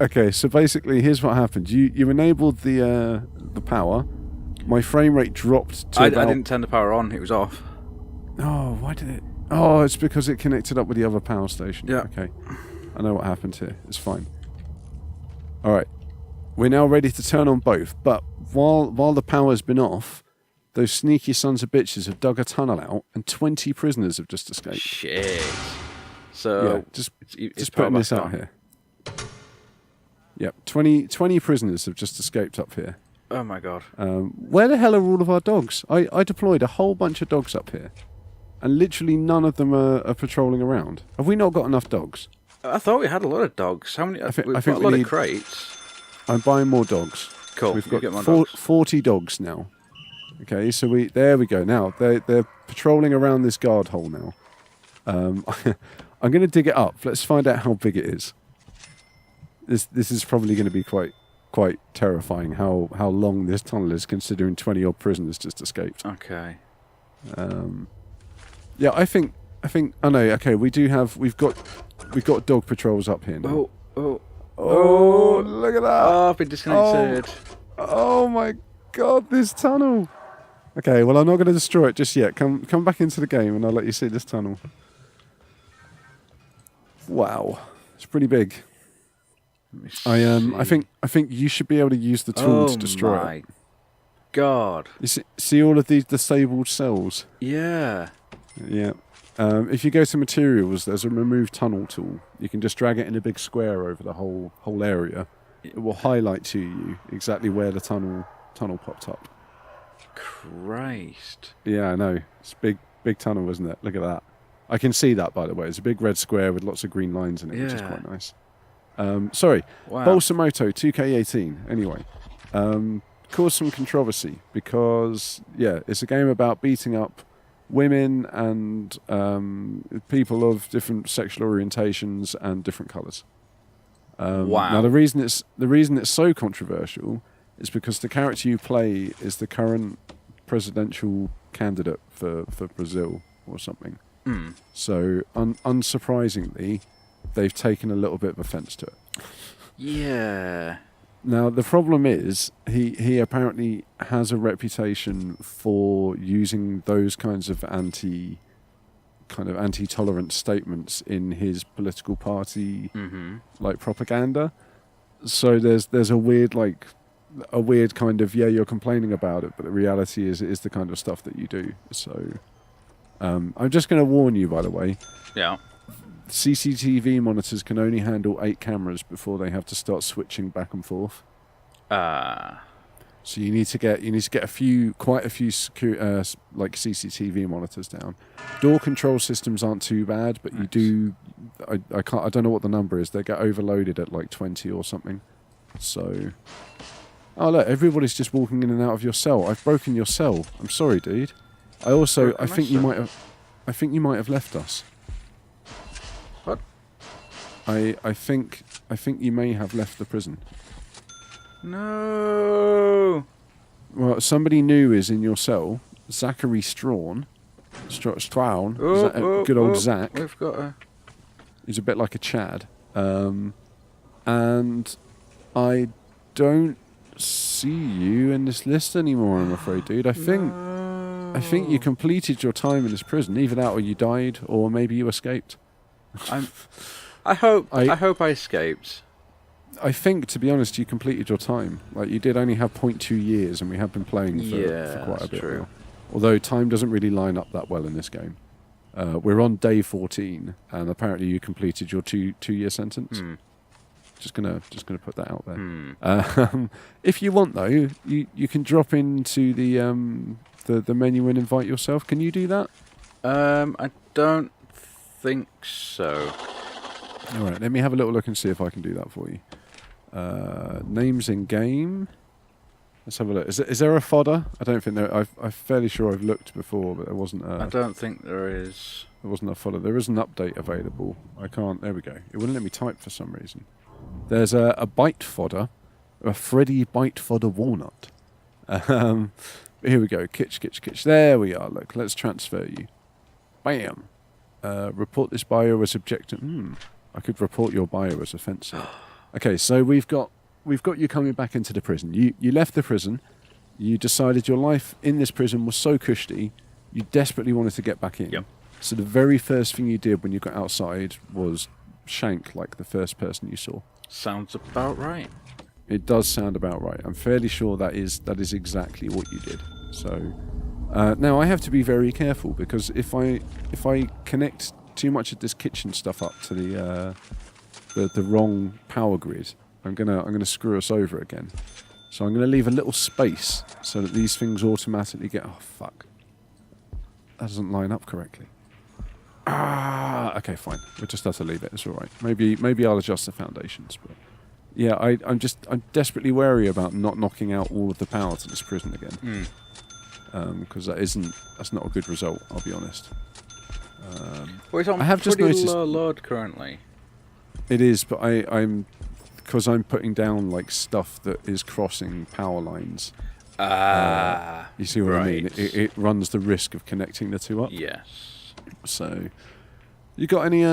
Okay, so basically, here's what happened. You enabled the power. My frame rate dropped to I about... didn't turn the power on. It was off. Oh, why did it... Oh, it's because it connected up with the other power station. Yeah. Okay. I know what happened here. It's fine. All right. We're now ready to turn on both, but while the power's been off, those sneaky sons of bitches have dug a tunnel out and 20 prisoners have just escaped. Shit. So Yeah, just it's putting power this back out on. here. Yep, 20 prisoners have just escaped up here. Oh my god. Where the hell are all of our dogs? I deployed a whole bunch of dogs up here, and literally none of them are patrolling around. Have we not got enough dogs? I thought we had a lot of dogs. How many? I think We've got we a lot need- of crates. I'm buying more dogs. Cool. We've you got get more dogs. 40 dogs now. Okay, so there we go. Now they're patrolling around this guard hole now. I'm going to dig it up. Let's find out how big it is. This is probably going to be quite terrifying. How long this tunnel is, considering 20 odd prisoners just escaped. Okay. Yeah, I think. Oh no. Okay, we've got dog patrols up here now. Oh, look at that! Oh, I've been disconnected. Oh my god, this tunnel. Okay, well I'm not going to destroy it just yet. Come back into the game and I'll let you see this tunnel. See it's pretty big. I think you should be able to use the tool to destroy my it. god. You see all of these disabled cells? Yeah. Yeah. If you go to materials, there's a remove tunnel tool. You can just drag it in a big square over the whole area. It will highlight to you exactly where the tunnel popped up. Christ. Yeah, I know. It's a big tunnel, isn't it? Look at that. I can see that, by the way. It's a big red square with lots of green lines in it, which is Yeah. quite nice. Sorry, Wow. Bolsamoto 2K18. Anyway, caused some controversy because, yeah, it's a game about beating up women and people of different sexual orientations and different colours. Wow. Now, the reason it's so controversial is because the character you play is the current presidential candidate for Brazil or something. Mm. So, unsurprisingly, they've taken a little bit of offence to it. Yeah. Now, the problem is he apparently has a reputation for using those kinds of anti-tolerant statements in his political party, like propaganda. So there's a weird kind of, yeah, you're complaining about it, but the reality is it is the kind of stuff that you do. So I'm just going to warn you, by the way. Yeah. CCTV monitors can only handle 8 cameras before they have to start switching back and forth. So you need to get quite a few CCTV monitors down. Door control systems aren't too bad, but you do. I don't know what the number is. They get overloaded at like 20 or something. So, oh look, everybody's just walking in and out of your cell. I've broken your cell. I'm sorry, dude. I think you might have left us. What? I think you may have left the prison. No. Well, somebody new is in your cell. Zachary Strawn. Strawn. Good old Zach. We've got a... He's a bit like a Chad. And I don't see you in this list anymore, I'm afraid, dude. I think you completed your time in this prison. Either that or you died, or maybe you escaped. I hope I escaped. I think, to be honest, you completed your time. Like, you did only have 0.2 years, and we have been playing for quite a bit true. now. Although time doesn't really line up that well in this game. We're on day 14, and apparently you completed your two-year sentence. Just gonna put that out there. If you want, though, you can drop into the menu and invite yourself. Can you do that? I don't think so. All right, let me have a little look and see if I can do that for you. Names in game. Let's have a look. Is there a fodder? I don't think there. I'm fairly sure I've looked before, but there wasn't. I don't think there is. There wasn't a fodder. There is an update available. I can't. There we go. It wouldn't let me type for some reason. There's a byte fodder, a Freddy byte fodder walnut. Here we go. Kitch. There we are. Look, let's transfer you. Bam. Report this bio as objective. I could report your bio as offensive. Okay, so we've got you coming back into the prison. You left the prison. You decided your life in this prison was so cushy, you desperately wanted to get back in. Yep. So the very first thing you did when you got outside was shank like the first person you saw. Sounds about right. It does sound about right. I'm fairly sure that is exactly what you did. So now I have to be very careful because if I connect too much of this kitchen stuff up to the wrong power grid, I'm gonna screw us over again. So I'm gonna leave a little space so that these things automatically get. Oh fuck! That doesn't line up correctly. Okay, fine. We'll just have to leave it. It's all right. Maybe I'll adjust the foundations. But yeah, I'm desperately wary about not knocking out all of the power to this prison again. Because that's not a good result. I'll be honest. Well, it's on I have just pretty noticed low load currently. it is, but I'm because I'm putting down like stuff that is crossing power lines. You see what I mean? It runs the risk of connecting the two up. Yes. So, you got any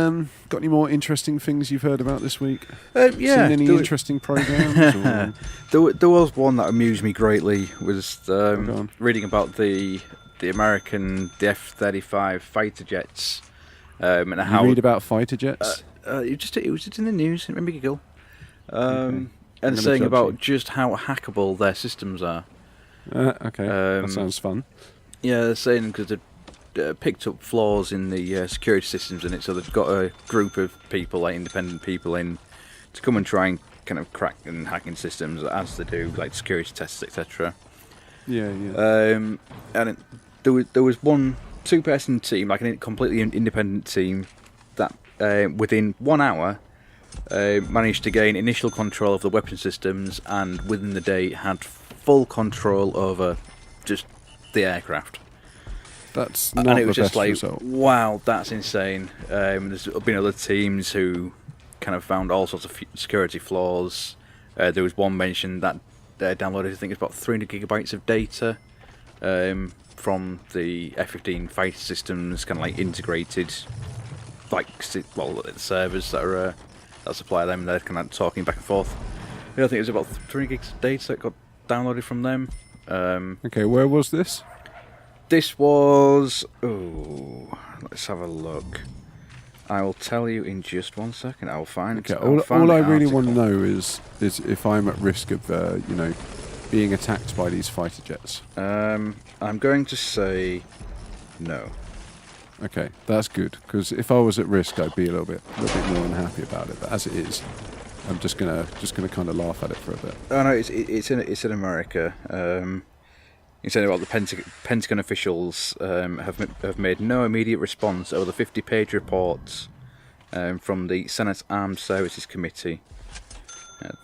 more interesting things you've heard about this week? Yeah. Seen any interesting programs? There was one that amused me greatly. Was Go on. reading about the American F-35 fighter jets. And how You read about fighter jets? it was just in the news. It made me giggle. Okay. And gonna saying judge about you. just how hackable their systems are. Okay, that sounds fun. Yeah, they're saying because they picked up flaws in the security systems in it, so they've got a group of people, like independent people, in to come and try and kind of crack and hacking systems as they do, like security tests, etc. Yeah. And there was one two-person team, like a completely independent team, that within 1 hour managed to gain initial control of the weapon systems, and within the day had full control over just the aircraft. That's not And it the was just best like, result. wow, that's insane. There's been other teams who kind of found all sorts of security flaws. There was one mentioned that they downloaded, I think it's about 300 gigabytes of data from the F-15 fighter systems, kind of like integrated, like, well, servers that are that supply them. They're kind of talking back and forth. I think it was about 3 gigs of data that got downloaded from them. Okay, where was this? This was... Oh, let's have a look. I will tell you in just 1 second. I'll find it. Okay, all I really want to know is if I'm at risk of being attacked by these fighter jets. I'm going to say no. Okay, that's good, because if I was at risk, I'd be a little bit more unhappy about it. But as it is, I'm just gonna kind of laugh at it for a bit. Oh no, it's in America. You're saying about the Pentagon officials have made no immediate response over the 50-page reports from the Senate Armed Services Committee.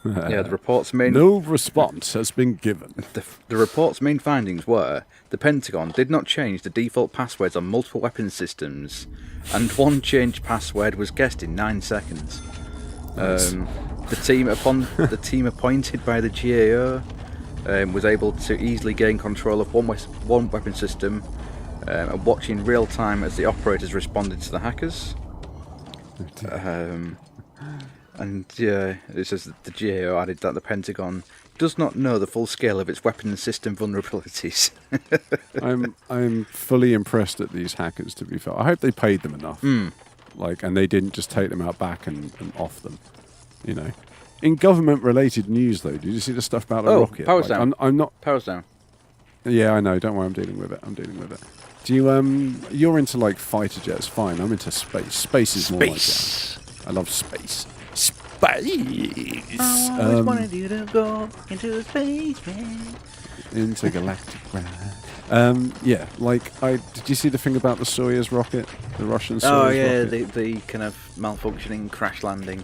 The report's main No response has been given. the report's main findings were the Pentagon did not change the default passwords on multiple weapons systems, and one changed password was guessed in 9 seconds. The team appointed by the GAO was able to easily gain control of one weapon system and watch in real time as the operators responded to the hackers. And it says that the GAO added that the Pentagon does not know the full scale of its weapon system vulnerabilities. I'm fully impressed at these hackers, to be fair. I hope they paid them enough. And they didn't just take them out back and off them. You know. In government-related news, though, did you see the stuff about the rocket? Power's down. I'm not. Power's down. Yeah, I know. Don't worry, I'm dealing with it. Do you You're into like fighter jets? Fine. I'm into space. Space is more like that. I love space. Space. I always wanted you to go into space, man. Intergalactic ride. Did you see the thing about the Soyuz rocket, the Russian Soyuz rocket? the kind of malfunctioning crash landing.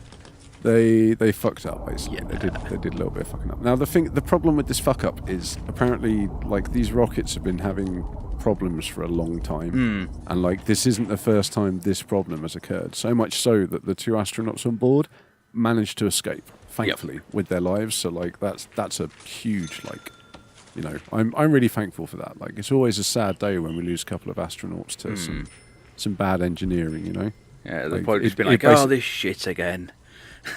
They fucked up basically. Yeah. They did a little bit of fucking up. Now the problem with this fuck up is apparently like these rockets have been having problems for a long time, and like this isn't the first time this problem has occurred. So much so that the 2 astronauts on board managed to escape, thankfully, with their lives. So like that's a huge I'm really thankful for that. Like it's always a sad day when we lose a couple of astronauts to some bad engineering, you know. Yeah, they'll Like, probably just be it like, basi- this shit again.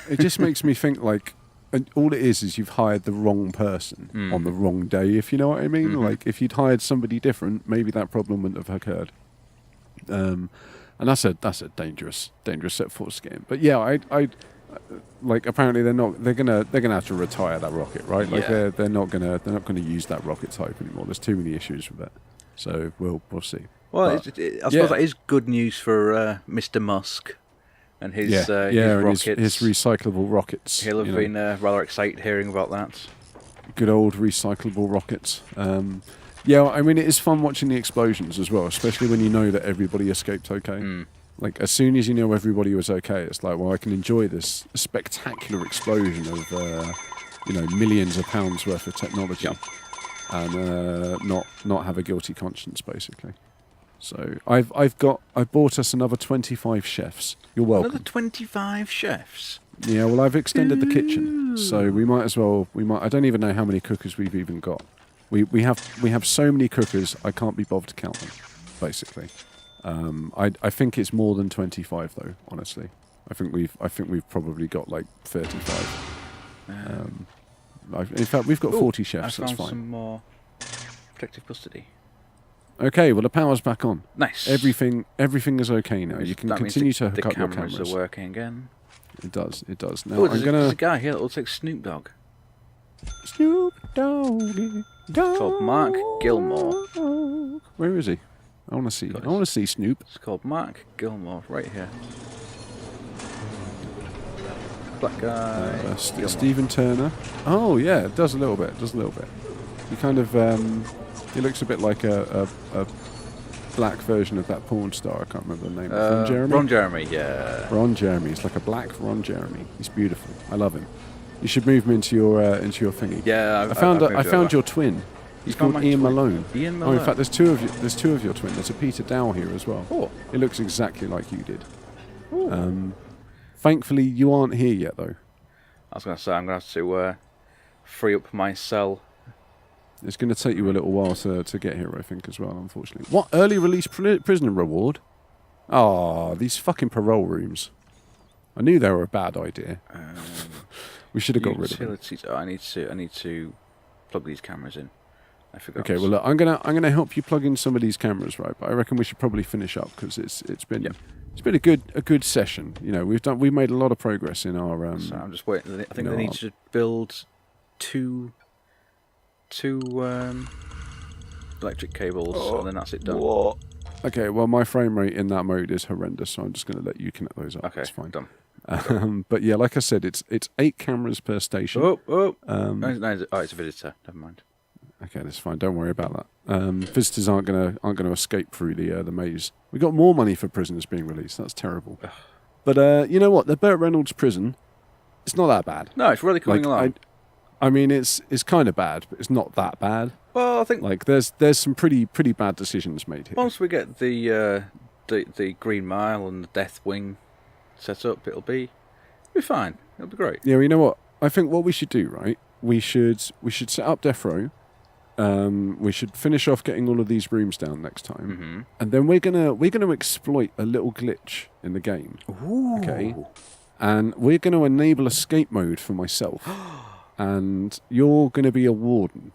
It just makes me think like, and all it is you've hired the wrong person on the wrong day, if you know what I mean. Like if you'd hired somebody different, maybe that problem wouldn't have occurred. And that's a dangerous set force game. But yeah, I like apparently they're gonna have to retire that rocket, right? Like they're not gonna use that rocket type anymore. There's too many issues with it. So we'll see. Well, I suppose that is good news for Mr. Musk and his rockets. His recyclable rockets. He'll have been rather excited hearing about that. Good old recyclable rockets. Yeah, I mean, it is fun watching the explosions as well, especially when you know that everybody escaped okay. Like, as soon as you know everybody was okay, it's like, well, I can enjoy this spectacular explosion of, millions of pounds worth of technology and not have a guilty conscience, basically. So I bought us another 25 chefs. You're welcome. Another 25 chefs? Yeah, well, I've extended the kitchen, so we might as well. I don't even know how many cookers we've even got. We have so many cookers, I can't be bothered to count them, basically. I think it's more than 25 though. Honestly, I think we've probably got like 35. In fact, we've got 40 chefs. That's fine. I found some more protective custody. Okay, well the power's back on. Nice. Everything is okay now. You can continue to hook up your cameras. The cameras are working again. It does. Now there's a guy here that looks like Snoop Dogg. Snoop Doggy Dogg. Called Mark Gilmore. Where is he? I want to see Snoop. It's called Mark Gilmore, right here. Black guy. Stephen Turner. Oh yeah, it does a little bit. He kind of he looks a bit like a black version of that porn star. I can't remember the name. Ron Jeremy. Ron Jeremy, yeah. Ron Jeremy. He's like a black Ron Jeremy. He's beautiful. I love him. You should move him into your thingy. Yeah, I found your twin. He's called Ian Malone. Ian Malone. Oh, in fact, there's two of your twin. There's a Peter Dow here as well. Oh. It looks exactly like you did. Thankfully, you aren't here yet, though. I was going to say, I'm going to have to free up my cell. It's going to take you a little while to get here, I think, as well, unfortunately. What? Early release prisoner reward? Oh, these fucking parole rooms. I knew they were a bad idea. We should have got rid of them. Oh, I need to plug these cameras in. I forgot. Okay, well, look, I'm gonna help you plug in some of these cameras, right? But I reckon we should probably finish up because it's been a good session. You know, we've made a lot of progress in our. So I'm just waiting. I think they need to build two electric cables, and then that's it done. What? Okay, well, my frame rate in that mode is horrendous, so I'm just going to let you connect those up. Okay, that's fine. Done. But yeah, like I said, it's 8 cameras per station. No, it's a visitor. Never mind. Okay, that's fine. Don't worry about that. Visitors aren't gonna escape through the maze. We got more money for prisoners being released. That's terrible. But you know what? The Burt Reynolds prison, it's not that bad. No, it's really coming along. I mean, it's kind of bad, but it's not that bad. Well, I think like there's some pretty bad decisions made here. Once we get the Green Mile and the Death Wing set up, it'll be fine. It'll be great. Yeah, well, you know what? I think what we should do, right? We should set up Death Row. We should finish off getting all of these rooms down next time, and then we're gonna exploit a little glitch in the game. Ooh. Okay, and we're going to enable escape mode for myself, and you're going to be a warden,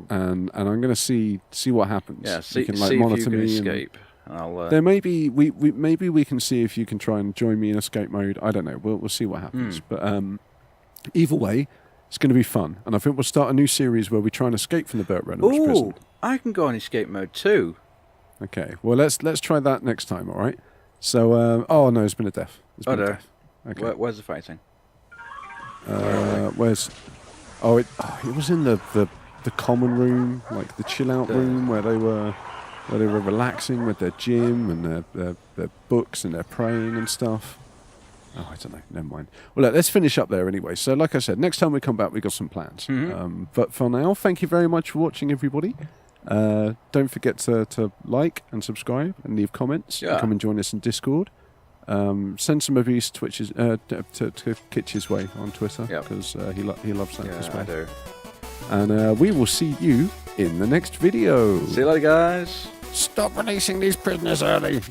and I'm going to see what happens. Yeah, you can see monitor if you can me. escape. There may be maybe we can see if you can try and join me in escape mode. I don't know. We'll see what happens. But either way. It's going to be fun, and I think we'll start a new series where we try and escape from the Burt Reynolds prison. I can go on escape mode too. Okay, well let's try that next time, all right? So, oh no, there's been a death. There's been a death. Okay. Where's the fighting? Where's? Oh, it was in the common room, like the chill out room where they were relaxing with their gym and their books and their praying and stuff. Oh, I don't know. Never mind. Well, look, let's finish up there anyway. So, like I said, next time we come back, we've got some plans. But for now, thank you very much for watching, everybody. Don't forget to like and subscribe and leave comments. Yeah. And come and join us in Discord. Send some abuse to Kitch's way on Twitter because he loves that as well. I do. And we will see you in the next video. See you later, guys. Stop releasing these prisoners early.